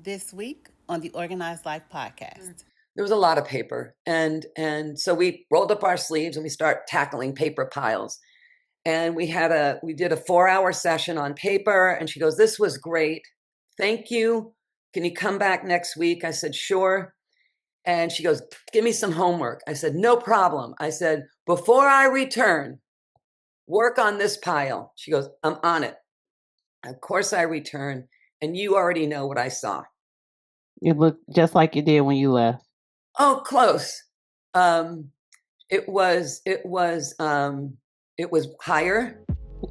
This week on the Organized Life podcast. There was a lot of paper, and so we rolled up our sleeves and we start tackling paper piles. And we did a 4-hour session on paper, and she goes, "This was great. Thank you. Can you come back next week?" I said, "Sure." And she goes, "Give me some homework." I said, "No problem." I said, "Before I return, work on this pile." She goes, "I'm on it." Of course I return, and you already know what I saw. It looked just like it did when you left. Oh, close. It was higher,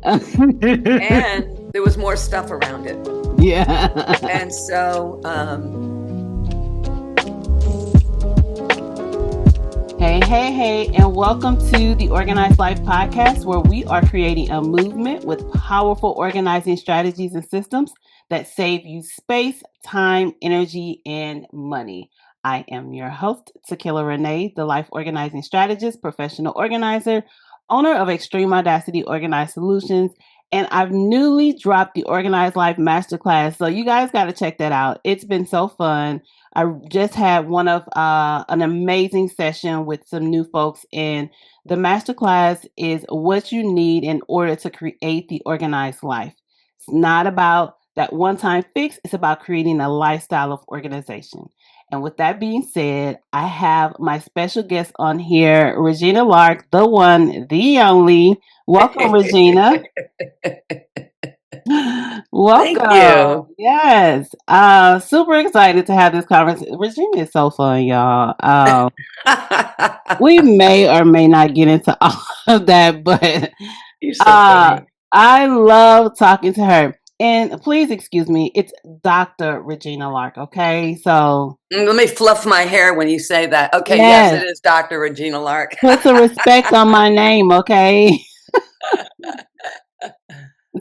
and there was more stuff around it. Yeah. And so Hey, and welcome to the Organized Life podcast, where we are creating a movement with powerful organizing strategies and systems that save you space, time, energy, and money. I am your host, Tequila Renee, the life organizing strategist, professional organizer, owner of Extreme Audacity Organized Solutions, and I've newly dropped the Organized Life Masterclass. So you guys got to check that out. It's been so fun. I just had an amazing session with some new folks, and the masterclass is what you need in order to create the organized life. It's not about that one-time fix. It's about creating a lifestyle of organization. And with that being said, I have my special guest on here, Regina Lark, the one, the only. Welcome, Regina. Welcome. Thank you. Yes. Super excited to have this conversation. Regina is so fun, y'all. We may or may not get into all of that, but You're so funny. I love talking to her. And please excuse me, it's Dr. Regina Lark, okay? So Let me fluff my hair when you say that. Okay, yes, yes, it is Dr. Regina Lark. put some respect on my name, okay?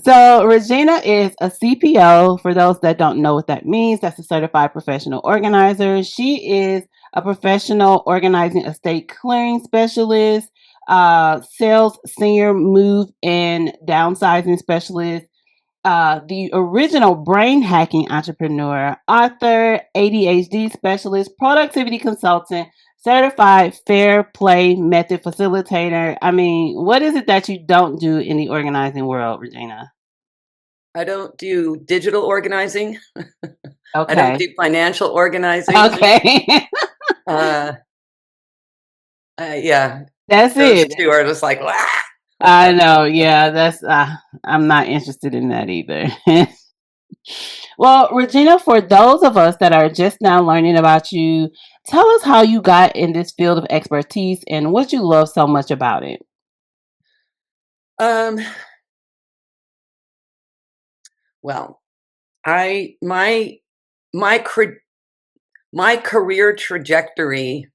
So Regina is a CPO. For those that don't know what that means, that's a certified professional organizer. She is a professional organizing estate clearing specialist, sales senior move and downsizing specialist, the original brain hacking entrepreneur, author, ADHD specialist, productivity consultant, certified fair play method facilitator. I mean, what is it that you don't do in the organizing world, Regina? I don't do digital organizing. I don't Okay. do financial organizing. Okay. Yeah, That's those it. two are just like, "Wah!" I know. Yeah, I'm not interested in that either. Well, Regina, for those of us that are just now learning about you, tell us how you got in this field of expertise and what you love so much about it. Um, well, I my cre- my career trajectory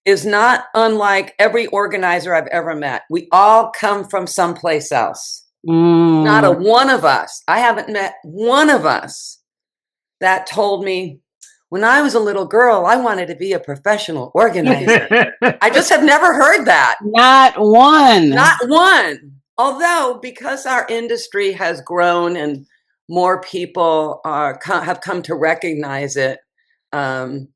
is not unlike every organizer I've ever met. We all come from someplace else. Not a Mm. one of us. I haven't met one of us that told me when I was a little girl, I wanted to be a professional organizer. I just have never heard that. Not one. Not one. Although, because our industry has grown and more people have come to recognize it, um,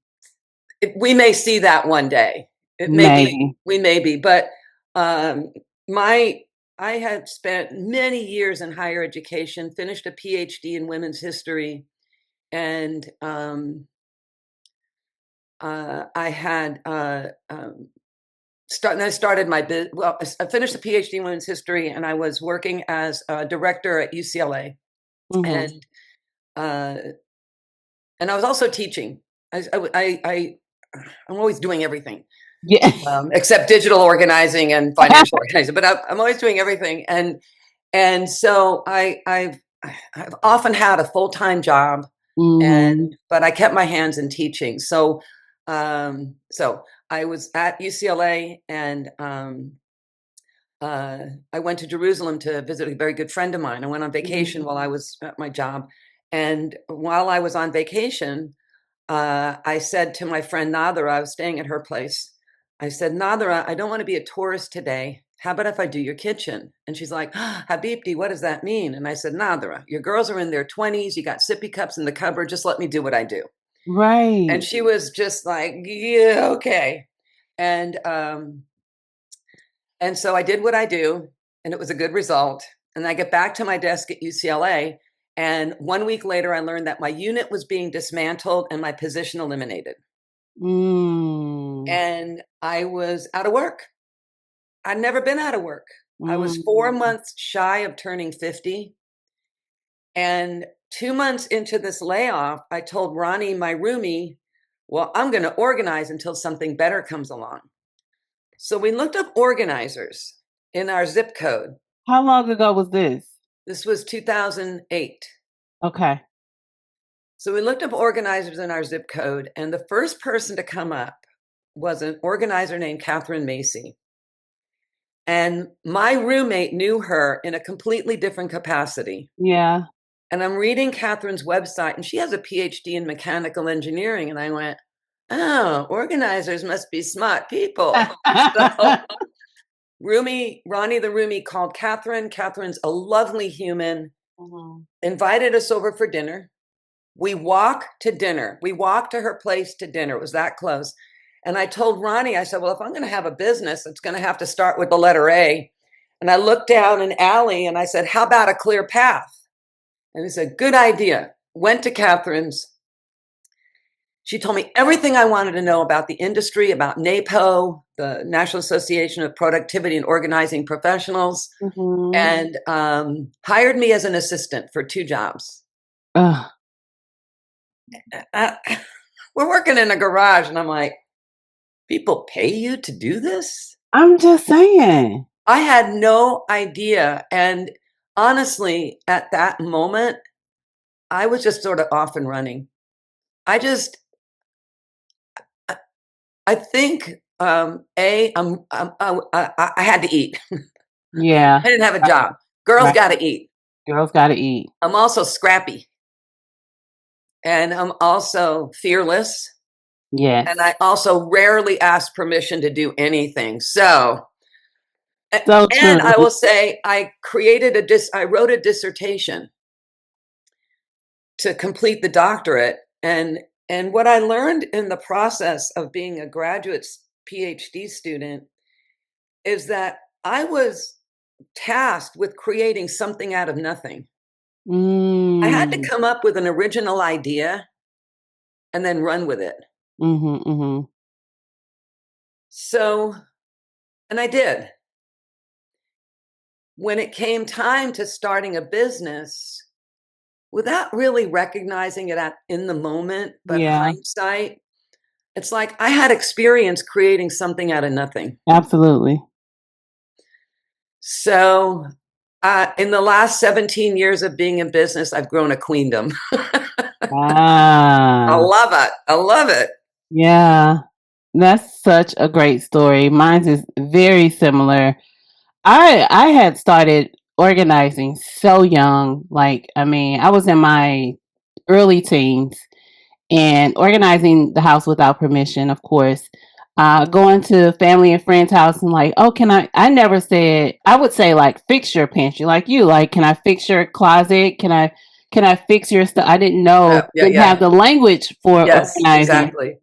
we may see that one day. It may be, Maybe. we may be, but um, my I had spent many years in higher education, finished a PhD in women's history, and I had I started my well. I finished a PhD in women's history, and I was working as a director at UCLA, Mm-hmm. and uh, I was also teaching. I'm always doing everything. Yeah. Except digital organizing and financial organizing. But I'm always doing everything, and so I've often had a full-time job, Mm-hmm. but I kept my hands in teaching. So I was at UCLA, and I went to Jerusalem to visit a very good friend of mine. I went on vacation while I was at my job, and while I was on vacation, I said to my friend Nadra, I was staying at her place. I said, "Nadra, I don't want to be a tourist today. How about if I do your kitchen?" And she's like, "Habibti, what does that mean?" And I said, "Nadra, your girls are in their 20s. You got sippy cups in the cupboard. Just let me do what I do." Right. And she was just like, yeah, okay. And so I did what I do, and it was a good result. And I get back to my desk at UCLA, and 1 week later, I learned that my unit was being dismantled and my position eliminated. And I was out of work. I'd never been out of work. I was 4 months shy of turning 50. And 2 months into this layoff, I told Ronnie, my roomie, well, I'm going to organize until something better comes along. So we looked up organizers in our zip code. How long ago was this? This was 2008. Okay. So we looked up organizers in our zip code, and the first person to come up was an organizer named Catherine Macy. And my roommate knew her in a completely different capacity. Yeah. And I'm reading Catherine's website, and she has a PhD in mechanical engineering. And I went, oh, organizers must be smart people. So Ronnie the roomie called Catherine. Catherine's a lovely human, invited us over for dinner. We walk to dinner. We walked to her place to dinner. It was that close. And I told Ronnie, I said, well, if I'm going to have a business, it's going to have to start with the letter A. And I looked down an alley and I said, how about AClearPath? And he said, good idea. Went to Catherine's. She told me everything I wanted to know about the industry, about NAPO, the National Association of Productivity and Organizing Professionals, and hired me as an assistant for 2 jobs. We're working in a garage, and I'm like, people pay you to do this? I'm just saying. I had no idea. And honestly, at that moment, I was just sort of off and running. I think I had to eat. Yeah. I didn't have a job. Girls got to eat. Girls got to eat. I'm also scrappy, and I'm also fearless. Yes. And I also rarely ask permission to do anything. So true. And I will say, I wrote a dissertation to complete the doctorate, and what I learned in the process of being a graduate PhD student is that I was tasked with creating something out of nothing. I had to come up with an original idea and then run with it. So, and I did. When it came time to starting a business, without really recognizing it in the moment, but hindsight, it's like I had experience creating something out of nothing. Absolutely. So in the last 17 years of being in business, I've grown a queendom. I love it. I love it. Yeah. That's such a great story. Mine is very similar. I had started organizing so young. Like, I mean, I was in my early teens and organizing the house without permission, of course. Going to family and friends' house and like, oh, I never said, I would say like, fix your pantry, like you, like, can I fix your closet? Can I fix your stuff? I didn't know, didn't have the language for organizing. Exactly.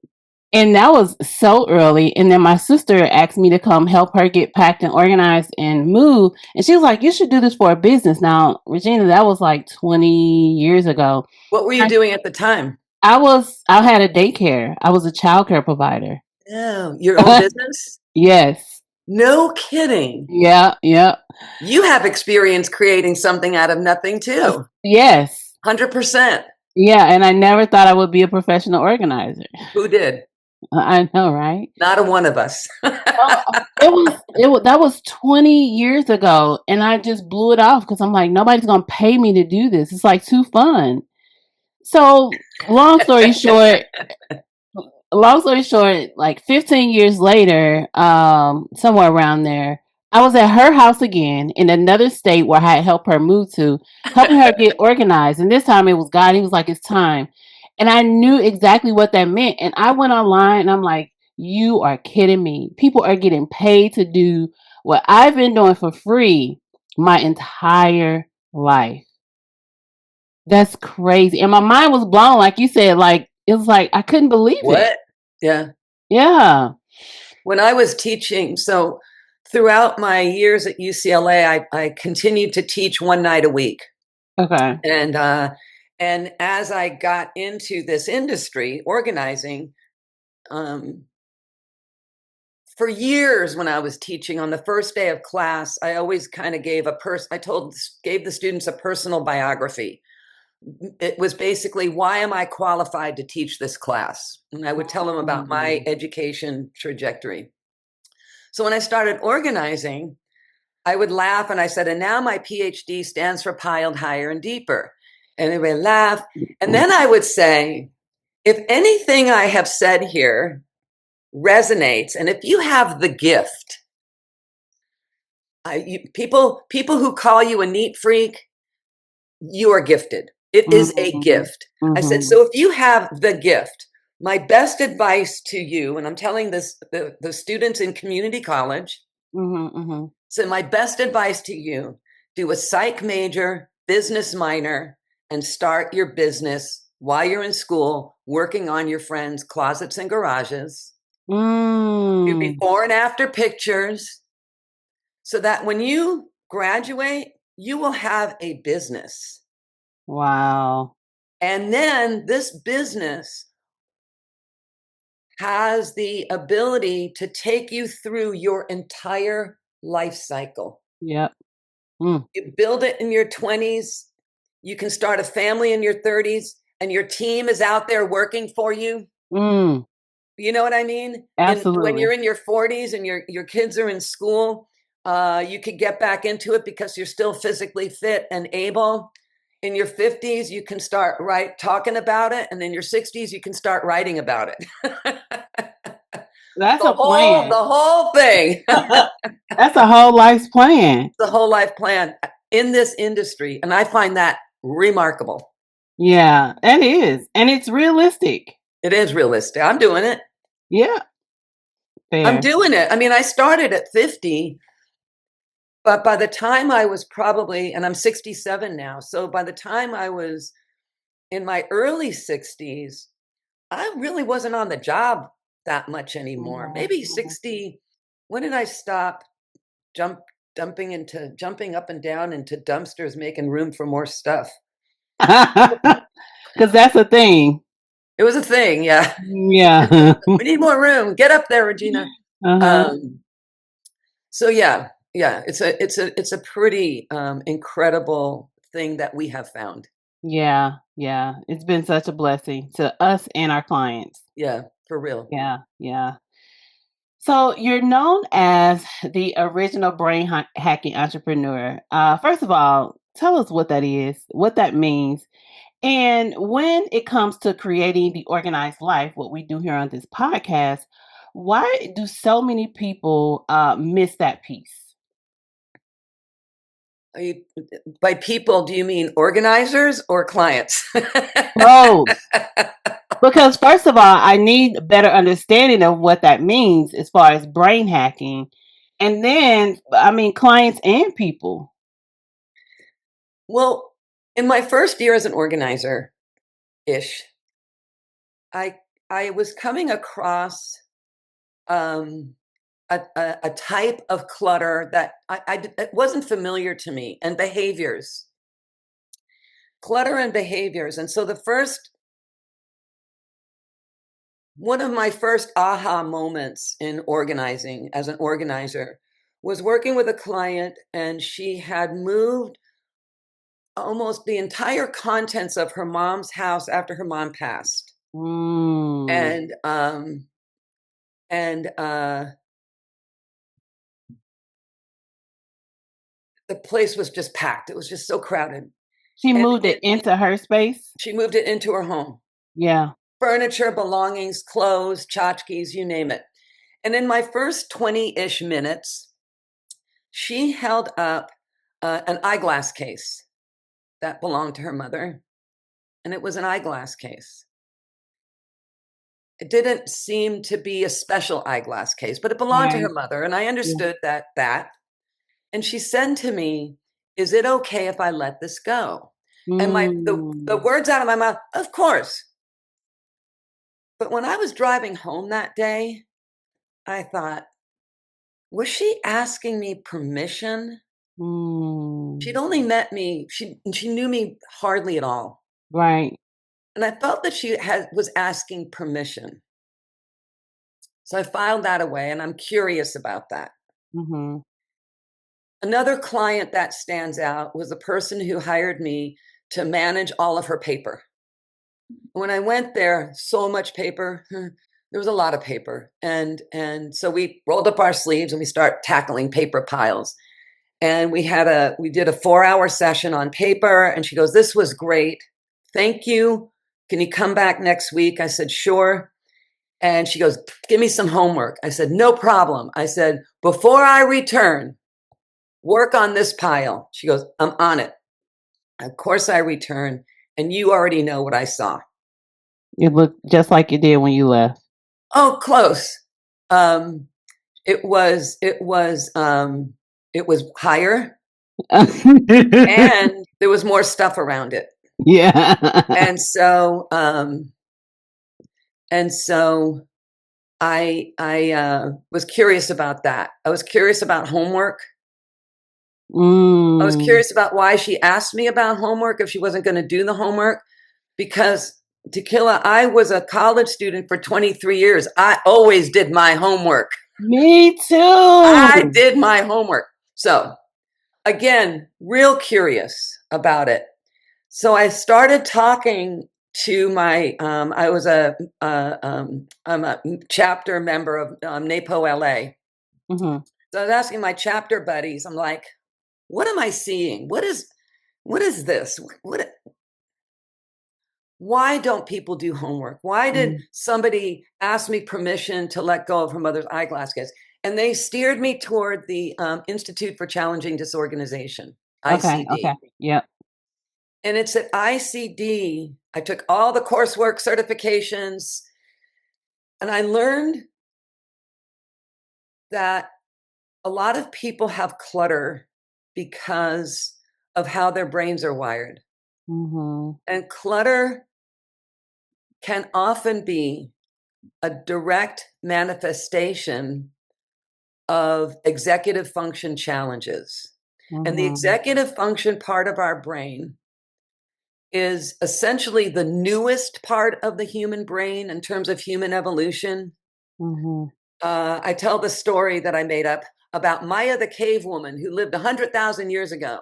And that was so early. And then my sister asked me to come help her get packed and organized and move. And she was like, you should do this for a business. Now, Regina, that was like 20 years ago. What were you doing at the time? I had a daycare. I was a childcare provider. Oh, your own business? Yes. No kidding. Yeah. You have experience creating something out of nothing too. Yes. 100%. Yeah, and I never thought I would be a professional organizer. Who did? I know, right? Not a one of us. That was 20 years ago, and I just blew it off because I'm like, nobody's gonna pay me to do this. It's like too fun. So, long story short, like 15 years later, somewhere around there, I was at her house again in another state where I had helped her move to, helping her get organized. And this time it was God. He was like, it's time. And I knew exactly what that meant. And I went online and I'm like, you are kidding me. People are getting paid to do what I've been doing for free my entire life. That's crazy. And my mind was blown. Like you said, like it was like, I couldn't believe it. What? Yeah. Yeah. When I was teaching, so throughout my years at UCLA, I continued to teach one night a week. Okay. And as I got into this industry, organizing, for years when I was teaching on the first day of class, I always kind of gave gave the students a personal biography. It was basically, why am I qualified to teach this class? And I would tell them about my education trajectory. So when I started organizing, I would laugh and I said, and now my PhD stands for piled higher and deeper. And they would laugh. And then I would say, if anything I have said here resonates, and if you have the gift, people who call you a neat freak, you are gifted. It is a gift. I said, so if you have the gift, my best advice to you, and I'm telling this the students in community college, so my best advice to you, do a psych major, business minor, and start your business while you're in school, working on your friends' closets and garages. Do before and after pictures, so that when you graduate, you will have a business. Wow. And then this business has the ability to take you through your entire life cycle. Yep. You build it in your 20s, you can start a family in your 30s, and your team is out there working for you. You know what I mean? Absolutely. When you're in your 40s and your kids are in school, you could get back into it because you're still physically fit and able. In your 50s, you can start talking about it, and in your 60s, you can start writing about it. That's a plan. The whole thing. That's a whole life's plan. The whole life plan in this industry, and I find that remarkable. Yeah, it is, and it's realistic. It is realistic. I'm doing it. Yeah. Fair. I'm doing it. I mean, I started at 50, but by the time I was probably, and I'm 67 now, so by the time I was in my early 60s, I really wasn't on the job that much anymore. Maybe 60. When did I stop jumping up and down into dumpsters, making room for more stuff? Because that's a thing. It was a thing, yeah. Yeah. We need more room. Get up there, Regina. So yeah, it's a pretty incredible thing that we have found. Yeah, it's been such a blessing to us and our clients. Yeah, for real. Yeah. So you're known as the original brain hacking entrepreneur. First of all, tell us what that is, what that means. And when it comes to creating the organized life, what we do here on this podcast, why do so many people miss that piece? By people, do you mean organizers or clients? Both. Because first of all, I need a better understanding of what that means as far as brain hacking. And then, I mean, clients and people. Well, in my first year as an organizer-ish, I was coming across a type of clutter that it wasn't familiar to me, and behaviors. Clutter and behaviors. And so one of my first aha moments in organizing as an organizer was working with a client, and she had moved almost the entire contents of her mom's house after her mom passed. And the place was just packed. It was just so crowded. She moved it into her space? She moved it into her home. Yeah. Furniture, belongings, clothes, tchotchkes, you name it. And in my first 20-ish minutes, she held up an eyeglass case that belonged to her mother. And it was an eyeglass case. It didn't seem to be a special eyeglass case, but it belonged to her mother. And I understood that. And she said to me, "Is it okay if I let this go?" And the words out of my mouth, "Of course." But when I was driving home that day, I thought, was she asking me permission? She'd only met me, she knew me hardly at all. Right. And I felt that she was asking permission. So I filed that away, and I'm curious about that. Mm-hmm. Another client that stands out was the person who hired me to manage all of her paper. When I went there, so much paper. There was a lot of paper. And so we rolled up our sleeves and we start tackling paper piles. And we did a 4-hour session on paper, and she goes, "This was great. Thank you. Can you come back next week?" I said, "Sure." And she goes, "Give me some homework." I said, "No problem." I said, "Before I return, work on this pile." She goes, "I'm on it." Of course I return, and you already know what I saw. It looked just like it did when you left. Oh, close. It was higher, and there was more stuff around it. Yeah. And so I was curious about that. I was curious about homework. I was curious about why she asked me about homework if she wasn't going to do the homework. Because, Tequila, I was a college student for 23 years. I always did my homework. Me too. I did my homework. So, again, real curious about it. So I started talking to my, I'm a chapter member of NAPO LA. Mm-hmm. So I was asking my chapter buddies, I'm like, what am I seeing? What is this? Why don't people do homework? Why did somebody ask me permission to let go of her mother's eyeglass case? And they steered me toward the Institute for Challenging Disorganization, ICD. Okay. Yep. And it's at ICD, I took all the coursework certifications, and I learned that a lot of people have clutter because of how their brains are wired. Mm-hmm. And clutter can often be a direct manifestation of executive function challenges. And the executive function part of our brain is essentially the newest part of the human brain in terms of human evolution. I tell the story that I made up about Maya the cave woman who lived 100,000 years ago.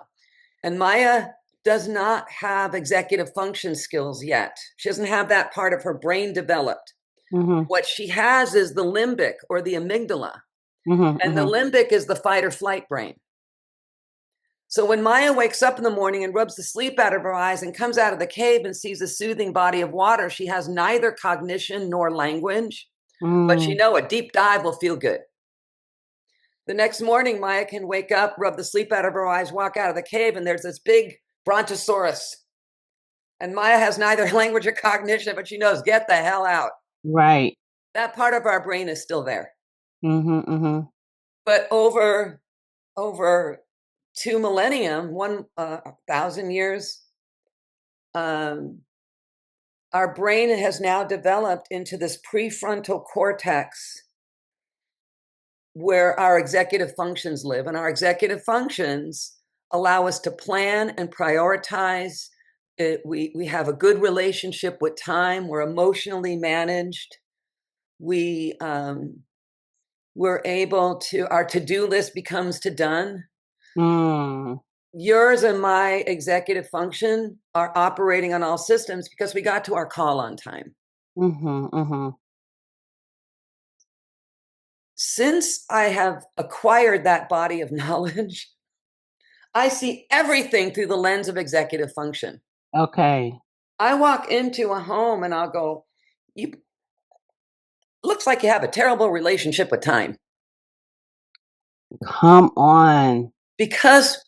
And Maya does not have executive function skills yet. She doesn't have that part of her brain developed. What she has is the limbic or the amygdala. And the limbic is the fight or flight brain. So when Maya wakes up in the morning and rubs the sleep out of her eyes and comes out of the cave and sees a soothing body of water, she has neither cognition nor language, but she knows a deep dive will feel good. The next morning, Maya can wake up, rub the sleep out of her eyes, walk out of the cave, and there's this big brontosaurus. And Maya has neither language or cognition, but she knows, get the hell out. Right. That part of our brain is still there. Mm-hmm. But over 2 millennium, 1,000 years, our brain has now developed into this prefrontal cortex where our executive functions live. And our executive functions allow us to plan and prioritize. We have a good relationship with time. We're emotionally managed. We're able to, our to-do list becomes to done. Yours and my executive function are operating on all systems because we got to our call on time. Since I have acquired that body of knowledge, I see everything through the lens of executive function. Okay. I walk into a home and I'll go, "You looks like you have a terrible relationship with time." Come on. Because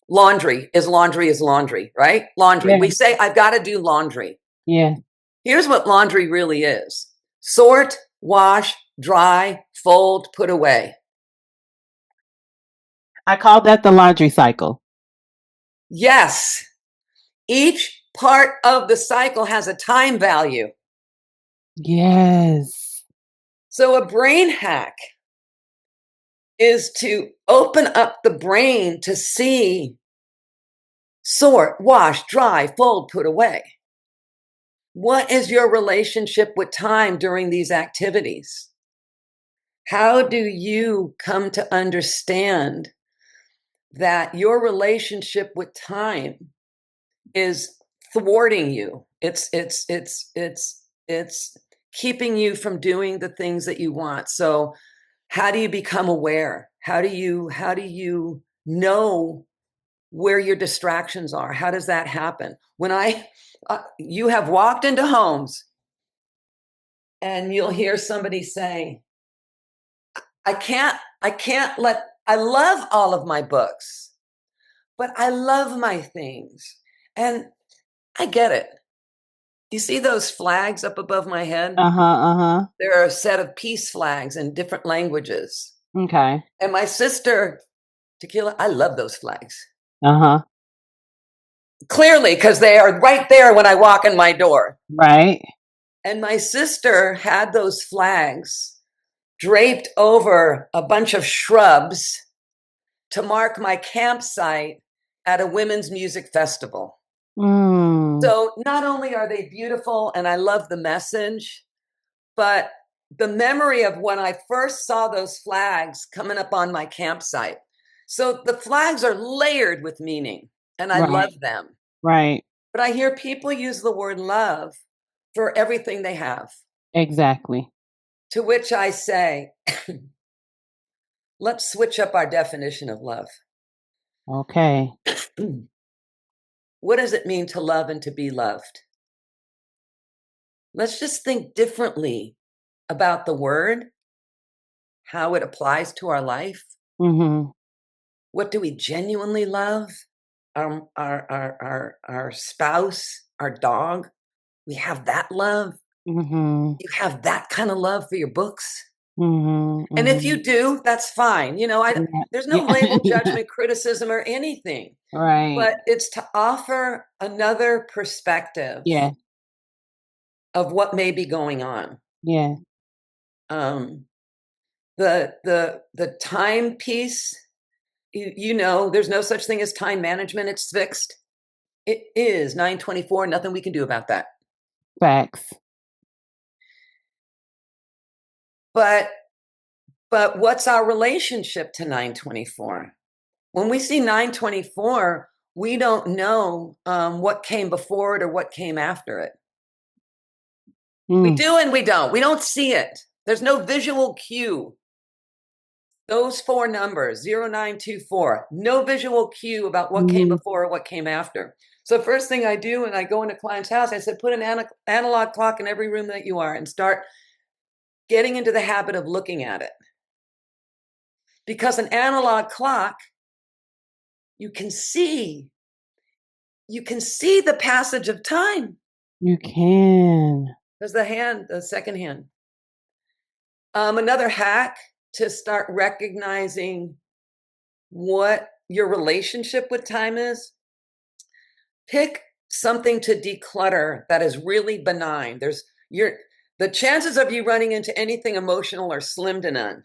laundry is laundry, right? Laundry. Yeah. We say, I've got to do laundry. Yeah. Here's what laundry really is: sort, wash, dry, fold, put away. I call that the laundry cycle. Yes. Each part of the cycle has a time value. Yes. So a brain hack is to open up the brain to see, sort, wash, dry, fold, put away. What is your relationship with time during these activities? How do you come to understand that your relationship with time is thwarting you? It's keeping you from doing the things that you want. So how do you become aware? How do you know where your distractions are? How does that happen? When you have walked into homes and you'll hear somebody say, I love all of my books, but I love my things. And I get it. You see those flags up above my head? There are a set of peace flags in different languages. Okay. And my sister, Tequila, I love those flags. Clearly, because they are right there when I walk in my door. Right. And my sister had those flags draped over a bunch of shrubs to mark my campsite at a women's music festival. So not only are they beautiful and I love the message, but the memory of when I first saw those flags coming up on my campsite. So the flags are layered with meaning and I love them. Right. But I hear people use the word love for everything they have. Exactly. To which I say, let's switch up our definition of love. Okay. What does it mean to love and to be loved? Let's just think differently about the word, how it applies to our life. What do we genuinely love? Our spouse, our dog. We have that love. You have that kind of love for your books. And if you do, that's fine. There's no label, judgment, criticism, or anything. Right. But it's to offer another perspective of what may be going on. Yeah. The time piece, there's no such thing as time management. It's fixed. It is 9:24. Nothing we can do about that. Facts. But what's our relationship to 9:24? When we see 9:24, we don't know what came before it or what came after it. We do and we don't. We don't see it. There's no visual cue. Those four numbers, 0924, no visual cue about what came before or what came after. So first thing I do when I go into a client's house, I said, put an analog clock in every room that you are and start getting into the habit of looking at it. Because an analog clock, you can see the passage of time. You can. There's the second hand. Another hack to start recognizing what your relationship with time is. Pick something to declutter that is really benign. The chances of you running into anything emotional are slim to none.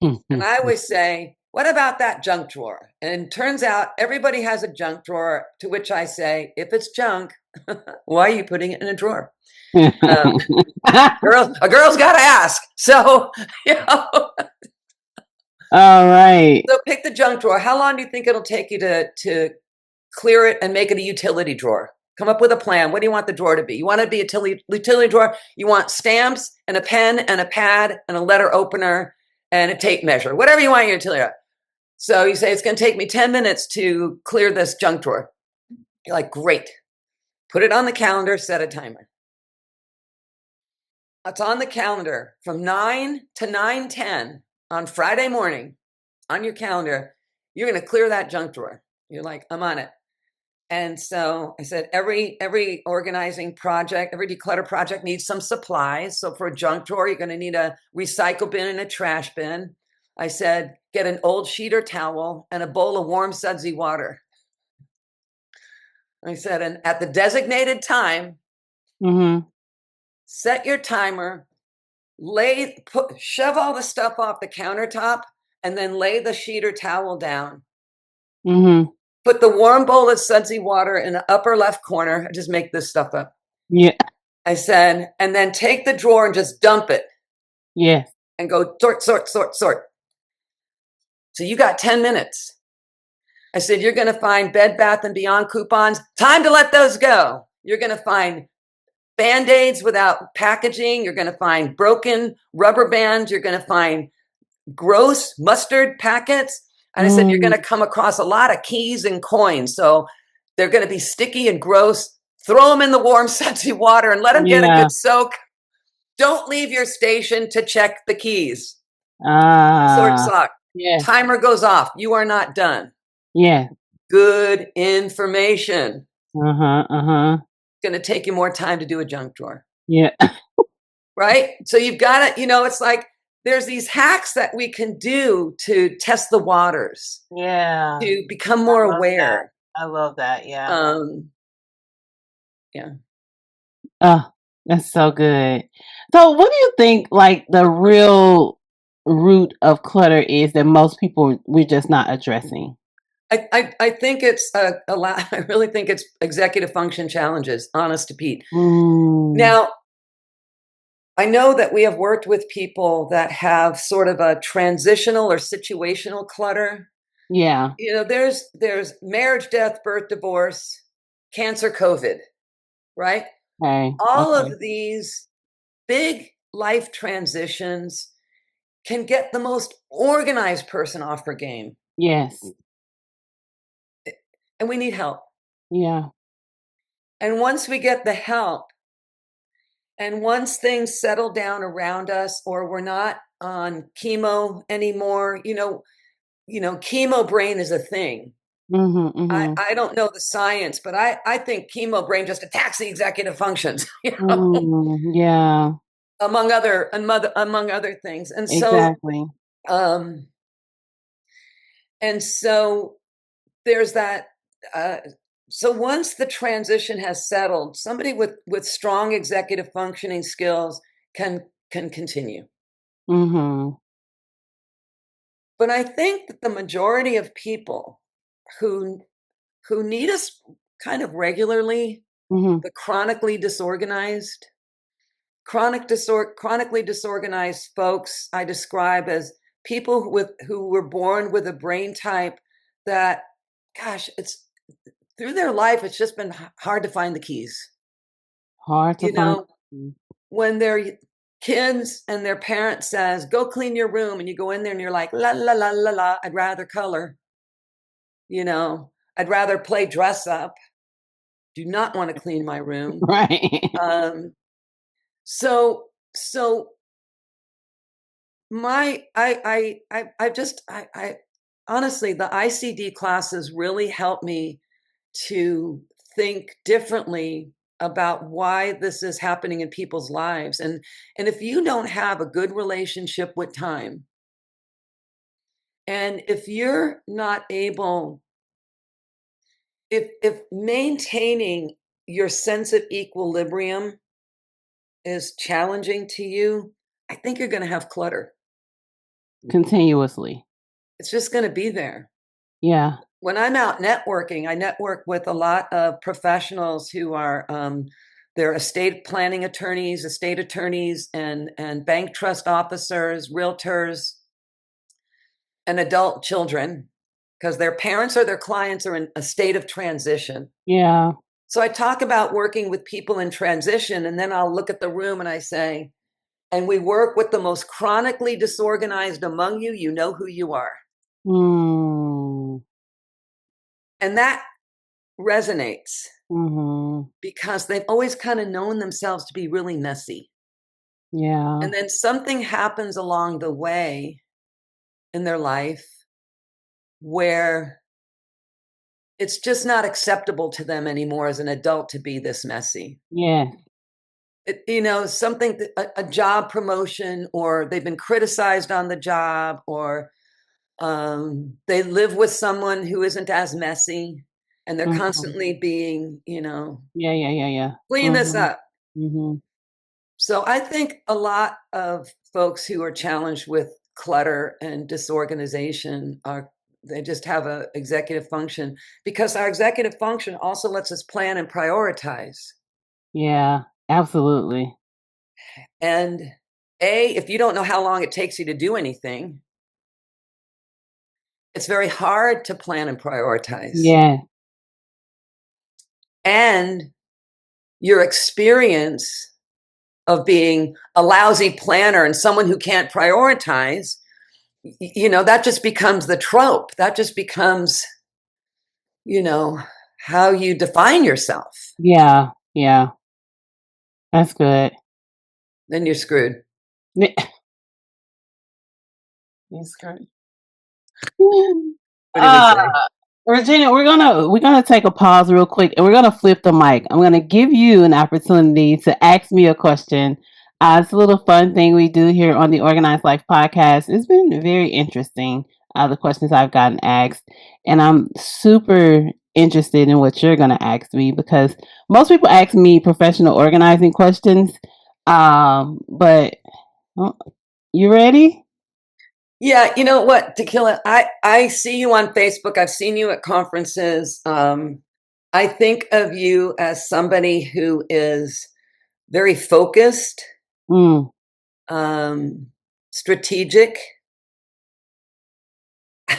And I always say, what about that junk drawer? And it turns out everybody has a junk drawer, to which I say, if it's junk, why are you putting it in a drawer? A girl's got to ask. So, All right. So pick the junk drawer. How long do you think it'll take you to clear it and make it a utility drawer? Come up with a plan. What do you want the drawer to be? You want it to be a utility drawer? You want stamps and a pen and a pad and a letter opener and a tape measure, whatever you want your utility drawer. So you say, it's going to take me 10 minutes to clear this junk drawer. You're like, great. Put it on the calendar, set a timer. It's on the calendar from 9 to 9:10 on Friday morning on your calendar. You're going to clear that junk drawer. You're like, I'm on it. And so I said, every organizing project, every declutter project needs some supplies. So for a junk drawer, you're going to need a recycle bin and a trash bin. I said, get an old sheet or towel and a bowl of warm, sudsy water. I said, and at the designated time, set your timer, shove all the stuff off the countertop, and then lay the sheet or towel down. Put the warm bowl of sudsy water in the upper left corner. I just make this stuff up. Yeah. I said, and then take the drawer and just dump it. Yeah. And go sort, sort, sort, sort. So you got 10 minutes. I said, you're going to find Bed Bath & Beyond coupons. Time to let those go. You're going to find Band-Aids without packaging. You're going to find broken rubber bands. You're going to find gross mustard packets. And I said, you're going to come across a lot of keys and coins. So they're going to be sticky and gross. Throw them in the warm, sudsy water and let them get a good soak. Don't leave your station to check the keys. Sort sock. Yeah. Timer goes off. You are not done. Yeah. Good information. It's going to take you more time to do a junk drawer. Yeah. Right? So you've got to, it's like there's these hacks that we can do to test the waters. Yeah. To become more aware. I love that. Yeah. Yeah. Oh, that's so good. So what do you think like the real root of clutter is that most people we're just not addressing? I think it's a lot. I really think it's executive function challenges, honest to Pete. Now, I know that we have worked with people that have sort of a transitional or situational clutter. Yeah. There's marriage, death, birth, divorce, cancer, COVID, right? Okay. All of these big life transitions can get the most organized person off her game. Yes. And we need help. Yeah. And once we get the help, and once things settle down around us, or we're not on chemo anymore, chemo brain is a thing. I don't know the science, but I think chemo brain just attacks the executive functions. Yeah. Among other things. And so exactly. And so there's that. So once the transition has settled, somebody with strong executive functioning skills can continue. But I think that the majority of people who need us kind of regularly, the chronically disorganized folks I describe as people who were born with a brain type that, gosh, it's through their life, it's just been hard to find the keys. Hard to find. When their kids and their parent says, go clean your room, and you go in there and you're like, la, la, la, la, la, I'd rather color. I'd rather play dress up. Do not want to clean my room. Right. So honestly, the ICD classes really helped me to think differently about why this is happening in people's lives. And if you don't have a good relationship with time, and if you're not able, if maintaining your sense of equilibrium is challenging to you, I think you're going to have clutter. Continuously. It's just going to be there. Yeah. When I'm out networking, I network with a lot of professionals who are they're estate planning attorneys, estate attorneys, and bank trust officers, realtors, and adult children, because their parents or their clients are in a state of transition. Yeah. So I talk about working with people in transition, and then I'll look at the room and I say, and we work with the most chronically disorganized among you, you know who you are. And that resonates because they've always kind of known themselves to be really messy. Yeah. And then something happens along the way in their life where it's just not acceptable to them anymore as an adult to be this messy. Yeah. Something, a job promotion, or they've been criticized on the job, or they live with someone who isn't as messy. and they're Mhm. constantly being, Yeah. clean this up. Mhm. So I think a lot of folks who are challenged with clutter and disorganization they just have a executive function, because our executive function also lets us plan and prioritize. Yeah, absolutely. And if you don't know how long it takes you to do anything, it's very hard to plan and prioritize. Yeah. And your experience of being a lousy planner and someone who can't prioritize, that just becomes the trope. That just becomes, how you define yourself. Yeah. That's good. Then you're screwed. You're screwed. What do we say? Regina, we're gonna take a pause real quick, and we're gonna flip the mic. I'm gonna give you an opportunity to ask me a question. It's a little fun thing we do here on the Organized Life podcast. It's been very interesting. The questions I've gotten asked, and I'm super interested in what you're gonna ask me, because most people ask me professional organizing questions. But oh, you ready? Yeah, you know what, Tequila, I see you on Facebook. I've seen you at conferences. I think of you as somebody who is very focused, Mm. strategic.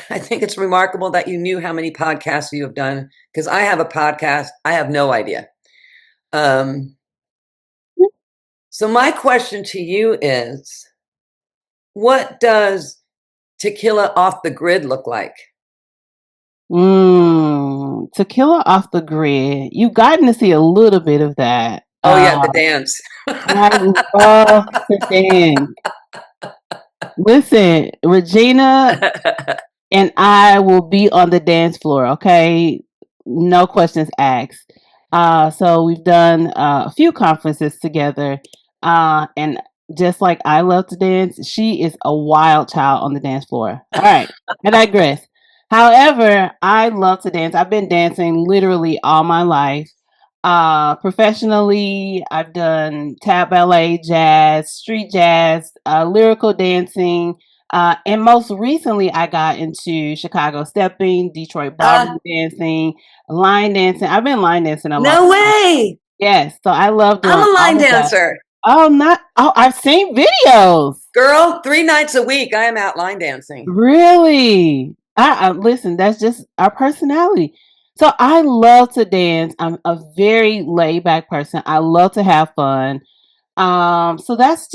I think it's remarkable that you knew how many podcasts you have done, because I have a podcast. I have no idea. So my question to you is, what does tequila off the grid look like? Tequila off the grid. You've gotten to see a little bit of that. Oh yeah, the dance. I love to dance. Listen, Regina and I will be on the dance floor, okay? No questions asked. So we've done a few conferences together. And just like I love to dance, she is a wild child on the dance floor. All right, I digress. However, I love to dance. I've been dancing literally all my life. Professionally, I've done tap ballet, jazz, street jazz, lyrical dancing, and most recently, I got into Chicago stepping, Detroit ballroom dancing, line dancing. I've been line dancing a long No time. way. Yes, so I love I'm doing a line all of that. dancer. I've seen videos. Girl, 3 nights a week, I am out line dancing. Really? I listen, that's just our personality. So I love to dance. I'm a very laid back person. I love to have fun. So I that's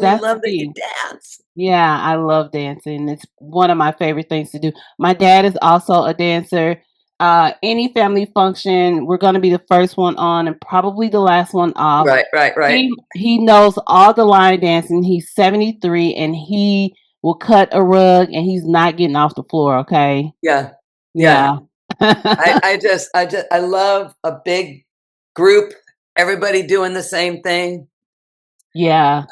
love that you me. dance. Yeah, I love dancing. It's one of my favorite things to do. My dad is also a dancer. Any family function, we're going to be the first one on and probably the last one off. Right. He knows all the line dancing. He's 73 and he will cut a rug and he's not getting off the floor, okay? Yeah. Yeah. I love a big group, everybody doing the same thing. Yeah.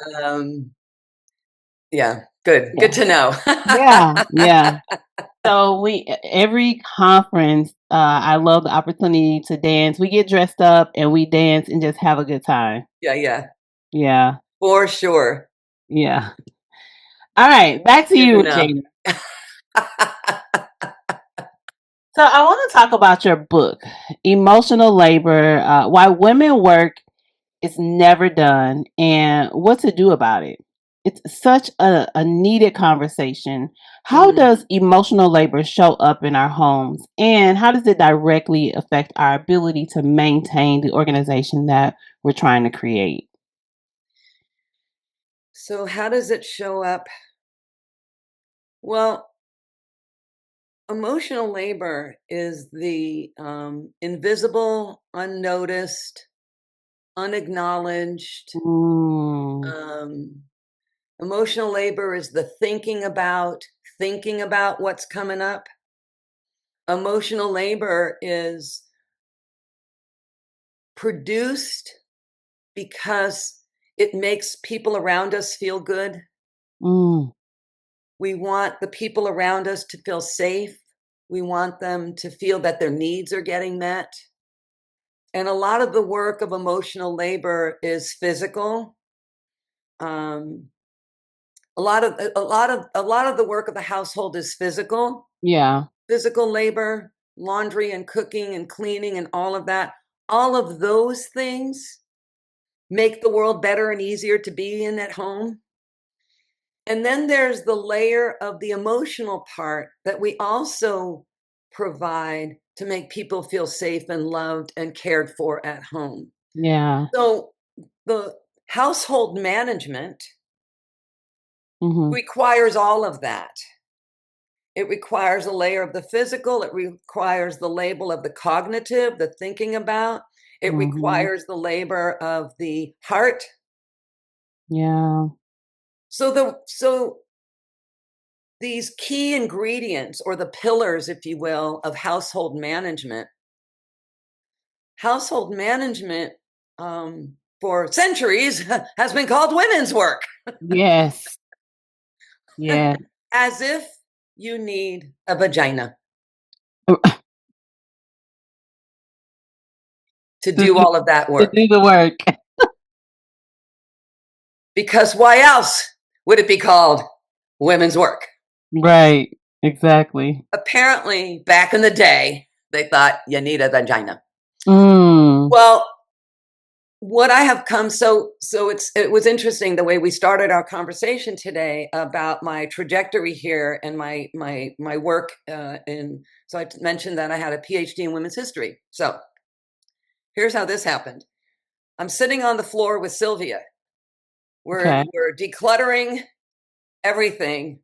Yeah, good Yeah. to know. Yeah. So every conference, I love the opportunity to dance. We get dressed up and we dance and just have a good time. Yeah, Yeah. for sure. Yeah. All right, back to Good you, to know. Regina. So I want to talk about your book, Emotional Labor, Why Women Work Is Never Done and What to Do About It. It's such a needed conversation. How does emotional labor show up in our homes, and how does it directly affect our ability to maintain the organization that we're trying to create? So how does it show up? Well, emotional labor is the invisible, unnoticed, unacknowledged. Mm, Um, Emotional labor is the thinking about what's coming up. Emotional labor is produced because it makes people around us feel good. mm, We want the people around us to feel safe. We want them to feel that their needs are getting met. And a lot of the work of emotional labor is physical. A lot of the work of the household is physical. Yeah. Physical labor, laundry and cooking and cleaning and all of that. All of those things make the world better and easier to be in at home. And then there's the layer of the emotional part that we also provide to make people feel safe and loved and cared for at home. Yeah. So the household management Mm-hmm. requires all of that. It requires a layer of the physical. It requires the label of the cognitive, the thinking about. It Mm-hmm. requires the labor of the heart. Yeah. So these key ingredients, or the pillars, if you will, of household management. Household management, for centuries has been called women's work. Yes. Yeah. As if you need a vagina to do all of that To work. do the work. Because why else would it be called women's work? Right. Exactly. Apparently, back in the day, they thought you need a vagina. Mm. Well, what I have come it was interesting the way we started our conversation today about my trajectory here and my work so I mentioned that I had a PhD in women's history. So here's how this happened. I'm sitting on the floor with Sylvia. We're decluttering everything.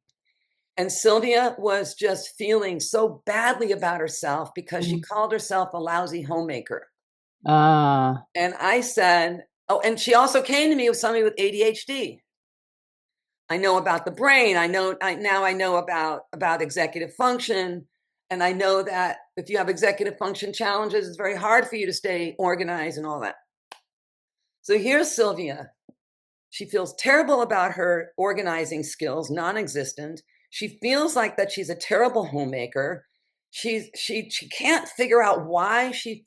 And Sylvia was just feeling so badly about herself because she called herself a lousy homemaker. And I said, oh, and she also came to me with somebody with ADHD. I know about the brain. I know about executive function. And I know that if you have executive function challenges, it's very hard for you to stay organized and all that. So here's Sylvia. She feels terrible about her organizing skills, non-existent. She feels like that she's a terrible homemaker. She can't figure out why she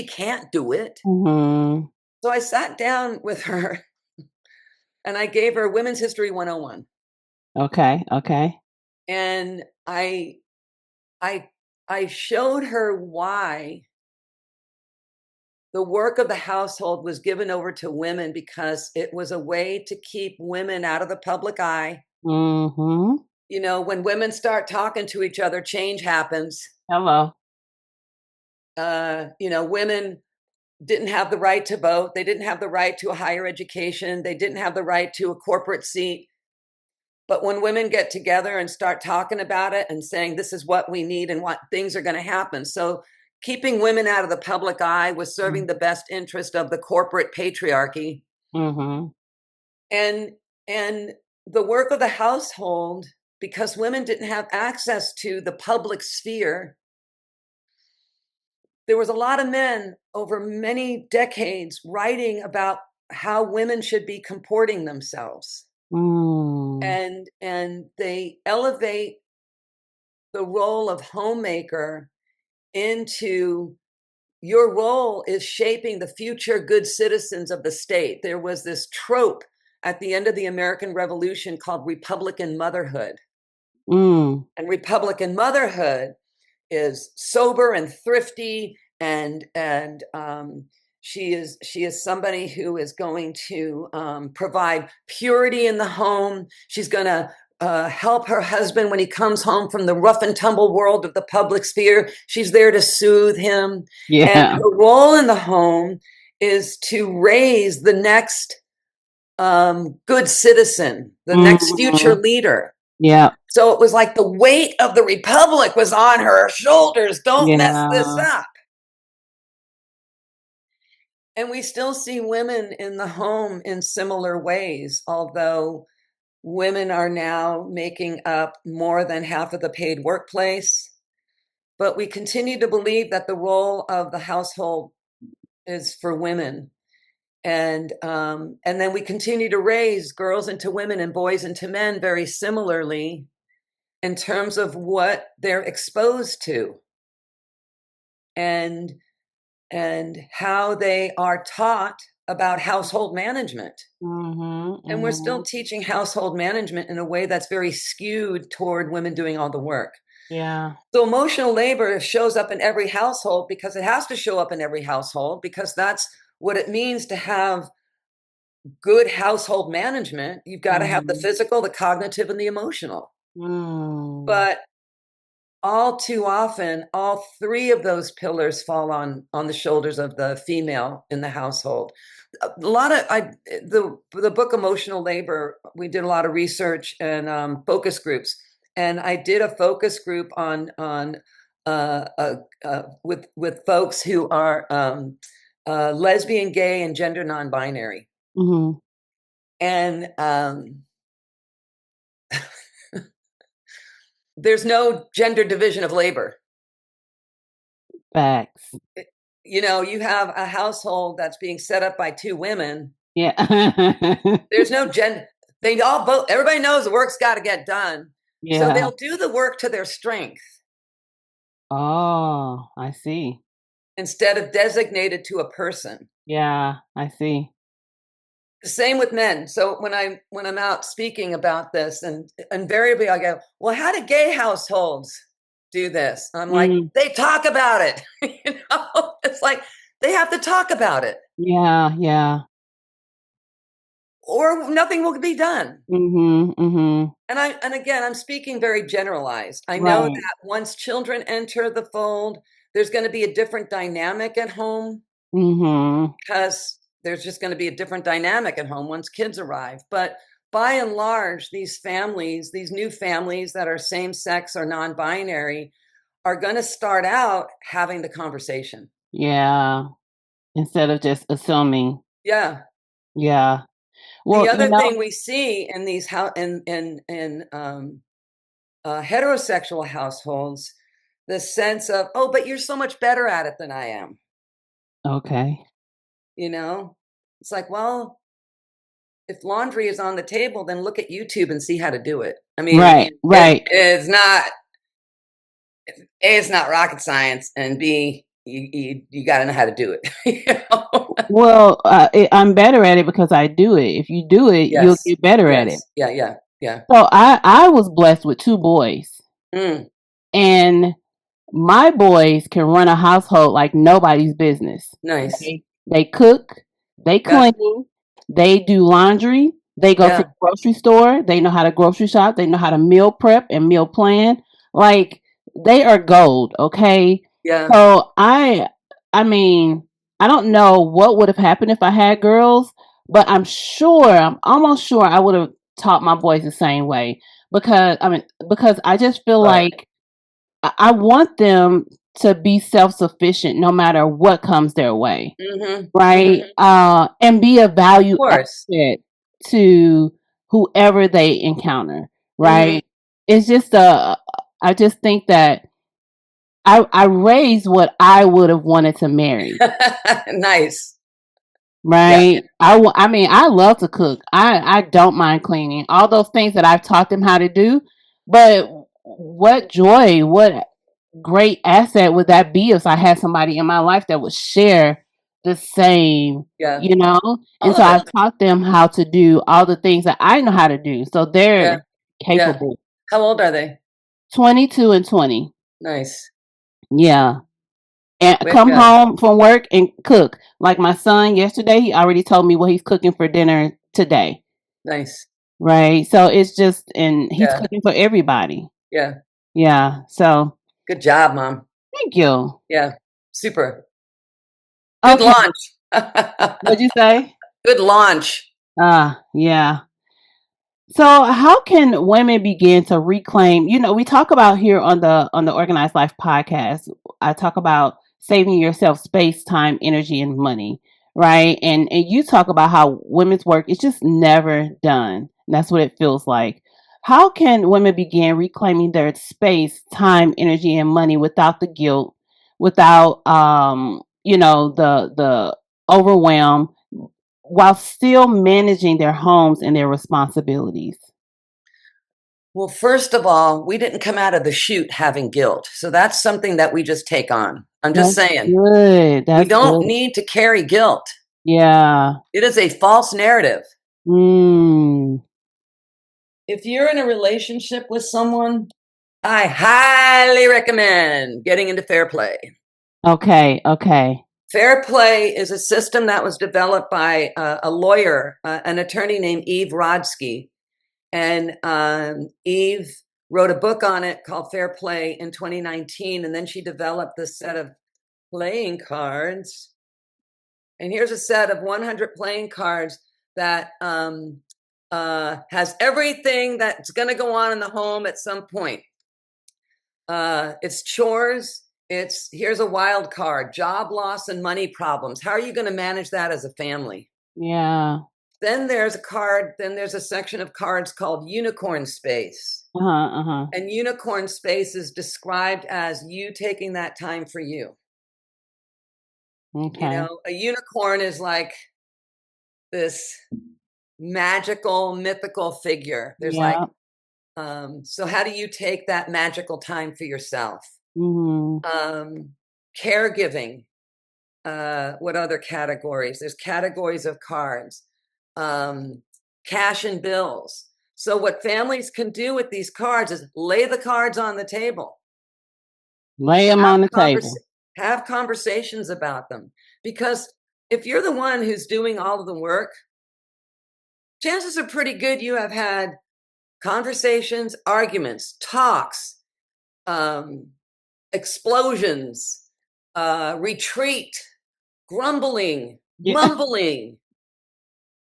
can't do it. Mm-hmm. So I sat down with her and I gave her Women's History 101. Okay. And I showed her why the work of the household was given over to women, because it was a way to keep women out of the public eye. Mm-hmm. You know, when women start talking to each other, change happens. Hello. Women didn't have the right to vote. They didn't have the right to a higher education. They didn't have the right to a corporate seat. But when women get together and start talking about it and saying, this is what we need and what things are going to happen. So keeping women out of the public eye was serving the best interest of the corporate patriarchy. Mm-hmm. And the work of the household, because women didn't have access to the public sphere, there was a lot of men over many decades writing about how women should be comporting themselves. Mm. And they elevate the role of homemaker into, your role is shaping the future good citizens of the state. There was this trope at the end of the American Revolution called Republican motherhood. Mm. And Republican motherhood is sober and thrifty, and she is somebody who is going to provide purity in the home. She's going to help her husband when he comes home from the rough and tumble world of the public sphere. She's there to soothe him. Yeah. And her role in the home is to raise the next good citizen, the next future leader. Yeah. So it was like the weight of the republic was on her shoulders. Don't mess this up. And we still see women in the home in similar ways, although women are now making up more than half of the paid workplace. But we continue to believe that the role of the household is for women. And then we continue to raise girls into women and boys into men very similarly. in terms of what they're exposed to and how they are taught about household management. And we're still teaching household management in a way that's very skewed toward women doing all the work. Yeah. So emotional labor shows up in every household because it has to show up in every household, because that's what it means to have good household management. You've got to have the physical, the cognitive, and the emotional. But all too often, all three of those pillars fall on the shoulders of the female in the household. A lot of the book Emotional Labor, we did a lot of research and focus groups, and I did a focus group on with folks who are lesbian, gay, and gender non-binary, and there's no gender division of labor. Facts. You know, you have a household that's being set up by two women. Yeah. There's no gender. They all both. Everybody knows the work's got to get done. Yeah. So they'll do the work to their strength. Oh, I see. Instead of designated to a person. Yeah, I see. The same with men. So when I'm out speaking about this, and invariably I go, well, how do gay households do this? I'm like, they talk about it. You know, it's like they have to talk about it. Yeah, yeah. Or nothing will be done. And again, I'm speaking very generalized. I know that once children enter the fold, there's going to be a different dynamic at home, because there's just going to be a different dynamic at home once kids arrive. But by and large, these families, these new families that are same sex or non-binary, are going to start out having the conversation. Yeah. Instead of just assuming. Yeah. Yeah. Well, the other thing we see in these heterosexual households, the sense of, oh, but you're so much better at it than I am. Okay. You know, it's like, well, if laundry is on the table, then look at YouTube and see how to do it. I mean, right. It's not A, it's not rocket science, and B, you got to know how to do it. You know? Well, I'm better at it because I do it. If you do it, you'll get better at it. Yeah. So I was blessed with two boys, and my boys can run a household like nobody's business. Nice. They cook, they clean, they do laundry, they go to the grocery store, they know how to grocery shop, they know how to meal prep and meal plan. Like, they are gold, okay? Yeah. So I mean, I don't know what would have happened if I had girls, but I'm almost sure I would have taught my boys the same way, because I just feel like I want them to be self-sufficient no matter what comes their way. Right? And be a value asset to whoever they encounter. Right? It's just I just think that I raised what I would have wanted to marry. Nice. Right? Yeah. I love to cook. I don't mind cleaning. All those things that I've taught them how to do. But what joy, what great asset would that be if I had somebody in my life that would share the same, you know? And so I've taught them how to do all the things that I know how to do. So they're capable. How old are they? 22 and 20. Nice. Yeah. And come home from work and cook. Like my son yesterday, he already told me what he's cooking for dinner today. Nice. Right. So it's just, and he's cooking for everybody. Yeah. Yeah. So. Good job, Mom. Thank you. Yeah. Super. Good launch. What'd you say? Good launch. Yeah. So how can women begin to reclaim, we talk about here on the Organized Life podcast, I talk about saving yourself space, time, energy, and money, right? And you talk about how women's work is just never done. That's what it feels like. How can women begin reclaiming their space, time, energy, and money without the guilt, without the overwhelm, while still managing their homes and their responsibilities? Well, first of all, we didn't come out of the chute having guilt. So that's something that we just take on. I'm just saying. Good. We That's don't good. need to carry guilt. Yeah. It is a false narrative. Mm. If you're in a relationship with someone, I highly recommend getting into fair play. Okay. Okay. Fair play is a system that was developed by a lawyer, an attorney named Eve Rodsky. And Eve wrote a book on it called Fair Play in 2019. And then she developed this set of playing cards. And here's a set of 100 playing cards that has everything that's going to go on in the home at some point. It's chores. Here's a wild card: job loss and money problems. How are you going to manage that as a family? Yeah. Then there's a section of cards called unicorn space. And unicorn space is described as you taking that time for you. Okay. You know, a unicorn is like this magical, mythical figure. There's like, so how do you take that magical time for yourself? Caregiving. What other categories? There's categories of cards. Cash and bills. So what families can do with these cards is lay the cards on the table. Lay them on the table. Have conversations about them. Because if you're the one who's doing all of the work, chances are pretty good you have had conversations, arguments, talks, explosions, retreat, grumbling, mumbling,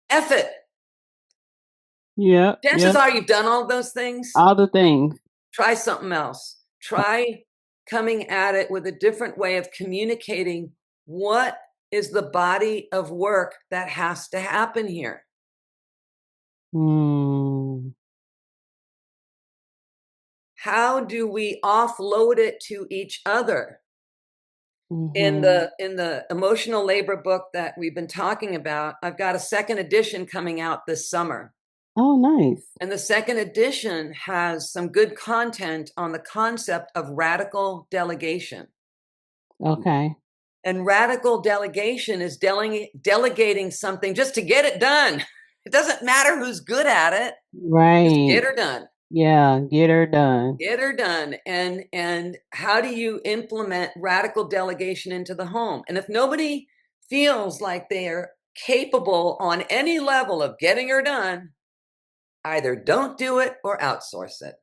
effort. Yeah. Chances are you've done all those things. All the things. Try something else. Try coming at it with a different way of communicating what is the body of work that has to happen here. How do we offload it to each other? In the emotional labor book that we've been talking about, I've got a second edition coming out this summer. Oh, nice. And the second edition has some good content on the concept of radical delegation. Okay. And radical delegation is delegating something just to get it done. It doesn't matter who's good at it. Right. Just get her done. Yeah, get her done. Get her done. And how do you implement radical delegation into the home? And if nobody feels like they're capable on any level of getting her done, either don't do it or outsource it.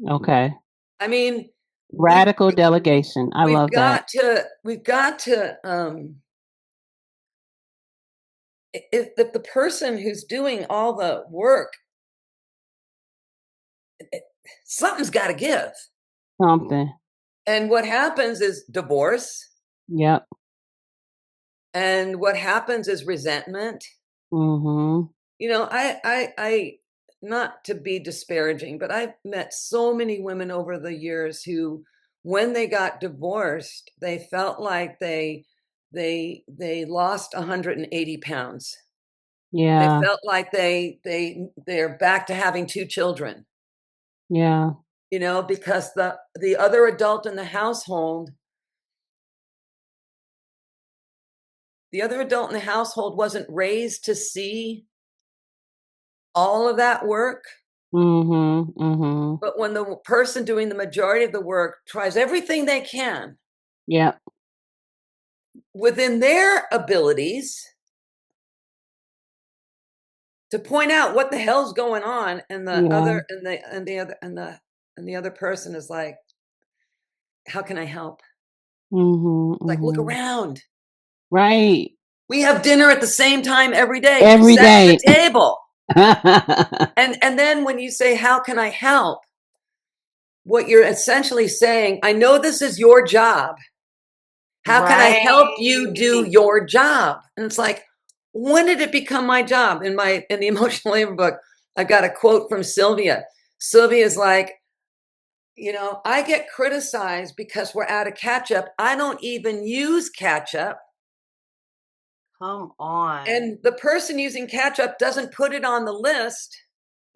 Okay. I mean, radical delegation. I love that. We've got to if the person who's doing all the work, something's got to give. Something. And what happens is divorce. Yep. And what happens is resentment. You know, I not to be disparaging, but I've met so many women over the years who, when they got divorced, they felt like they lost 180 pounds. Yeah. They felt like they're back to having 2 children. Yeah. You know, because the other adult in the household wasn't raised to see all of that work. But when the person doing the majority of the work tries everything they can, within their abilities, to point out what the hell's going on, and the other person is like, how can I help? Like, look around. Right. We have dinner at the same time every day. Every Sat day. at the table. And then when you say, how can I help? What you're essentially saying, I know this is your job. How can I help you do your job? And it's like, when did it become my job? In the emotional labor book, I've got a quote from Sylvia. Sylvia's like, you know, I get criticized because we're out of ketchup. I don't even use ketchup. Come on. And the person using ketchup doesn't put it on the list.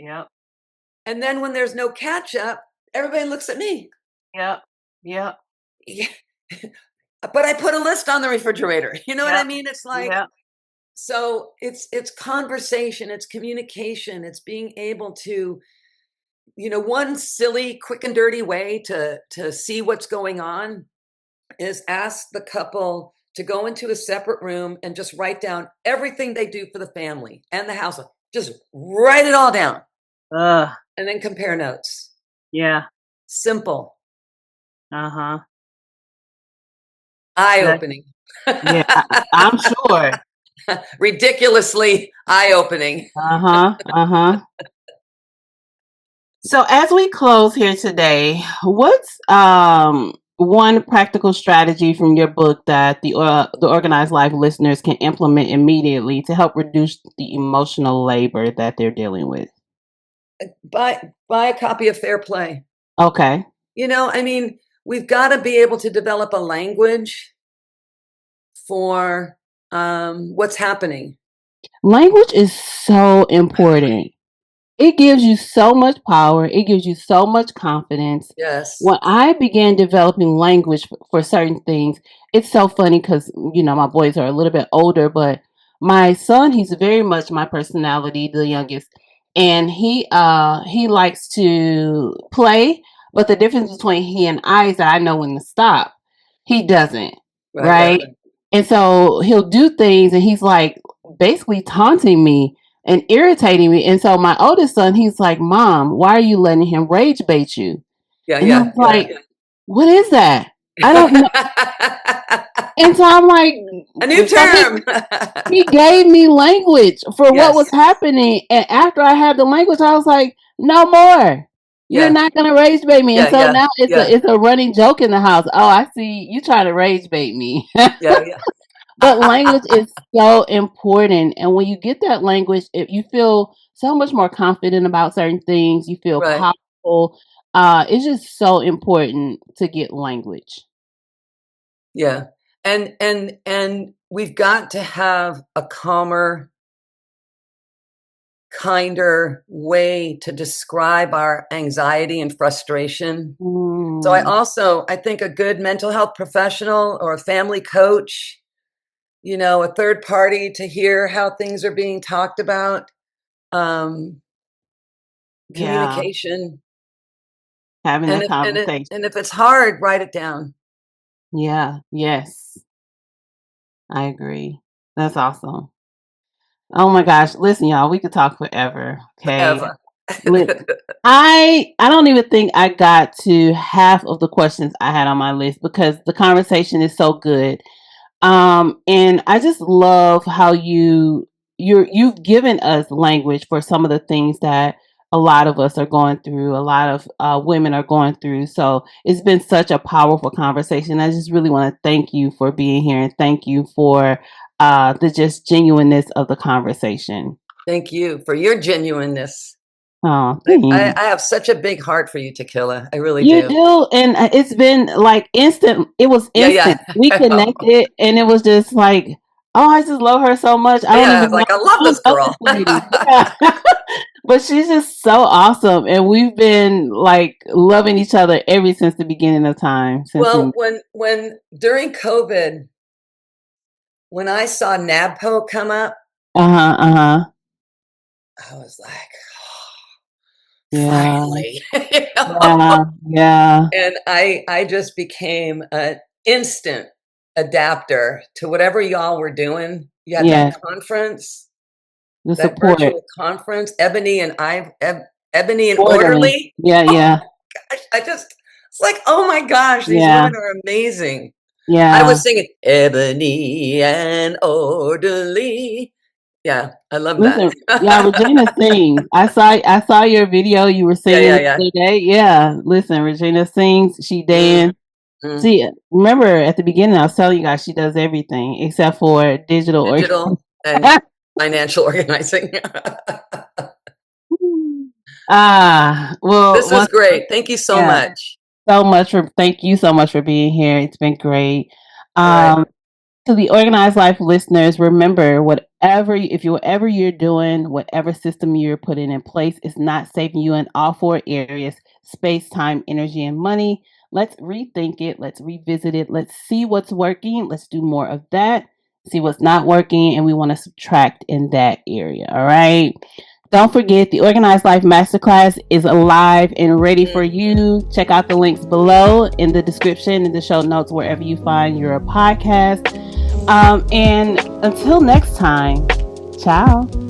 Yep. And then when there's no catch up, everybody looks at me. Yep. Yep. Yeah. But I put a list on the refrigerator. You know what I Yep. mean? It's like, Yep. so it's conversation, it's communication, it's being able to, one silly, quick and dirty way to see what's going on is ask the couple to go into a separate room and just write down everything they do for the family and the household. Just write it all down. And then compare notes. Yeah. Simple. Uh-huh. Eye-opening. Yeah, I'm sure. Ridiculously eye-opening. Uh-huh. Uh-huh. So as we close here today, what's one practical strategy from your book that the Organized Life listeners can implement immediately to help reduce the emotional labor that they're dealing with? Buy a copy of Fair Play. Okay. We've got to be able to develop a language for what's happening. Language is so important. It gives you so much power. It gives you so much confidence. Yes. When I began developing language for certain things, it's so funny because, my boys are a little bit older, but my son, he's very much my personality, the youngest. And he likes to play, but the difference between he and I is that I know when to stop. He doesn't. Right. And so he'll do things and he's like basically taunting me and irritating me. And so my oldest son, he's like, Mom, why are you letting him rage bait you? Yeah, and I was like, what is that? I don't know. And so I'm like, a new term. He gave me language for what was happening. And after I had the language, I was like, no more. You're not going to rage bait me. And so now it's a running joke in the house. Oh, I see you trying to rage bait me. But language is so important. And when you get that language, you feel so much more confident about certain things. You feel powerful. It's just so important to get language. Yeah. And we've got to have a calmer, kinder way to describe our anxiety and frustration. So I think a good mental health professional or a family coach, a third party to hear how things are being talked about, communication. Having that conversation. And if it's hard, write it down. Yeah. Yes. I agree. That's awesome. Oh my gosh. Listen, y'all, we could talk forever. Okay. Forever. I don't even think I got to half of the questions I had on my list because the conversation is so good. And I just love how you've given us language for some of the things that a lot of us are going through, a lot of women are going through. So it's been such a powerful conversation. I just really want to thank you for being here and thank you for the just genuineness of the conversation. Thank you for your genuineness. Oh, I have such a big heart for you, Tequila. I really do. You do, and it's been like instant. It was instant. Yeah. We connected, and it was just like, oh, I just love her so much. I don't even know. I love this girl. Yeah. But she's just so awesome, and we've been like loving each other ever since the beginning of time. When during COVID, when I saw NABPO come up, I was like, finally. Yeah. And I just became an instant adapter to whatever y'all were doing. You had that conference, that virtual conference, Ebony and Orderly. Yeah. Gosh, it's like, oh my gosh, these women are amazing. Yeah. I was singing Ebony and Orderly. Yeah, I love that. Yeah, Regina sings. I saw your video. You were singing the other day. Yeah, listen, Regina sings. She danced. See, remember at the beginning, I was telling you guys she does everything except for digital and financial organizing. Well, this was great. Thank you so much. Thank you so much for being here. It's been great. To the Organized Life listeners, remember, whatever you're doing, whatever system you're putting in place is not saving you in all four areas: space, time, energy, and money. Let's rethink it. Let's revisit it. Let's see what's working. Let's do more of that. See what's not working, and we want to subtract in that area. All right. Don't forget, the Organized Life Masterclass is alive and ready for you. Check out the links below in the description, in the show notes, wherever you find your podcast. And until next time, ciao.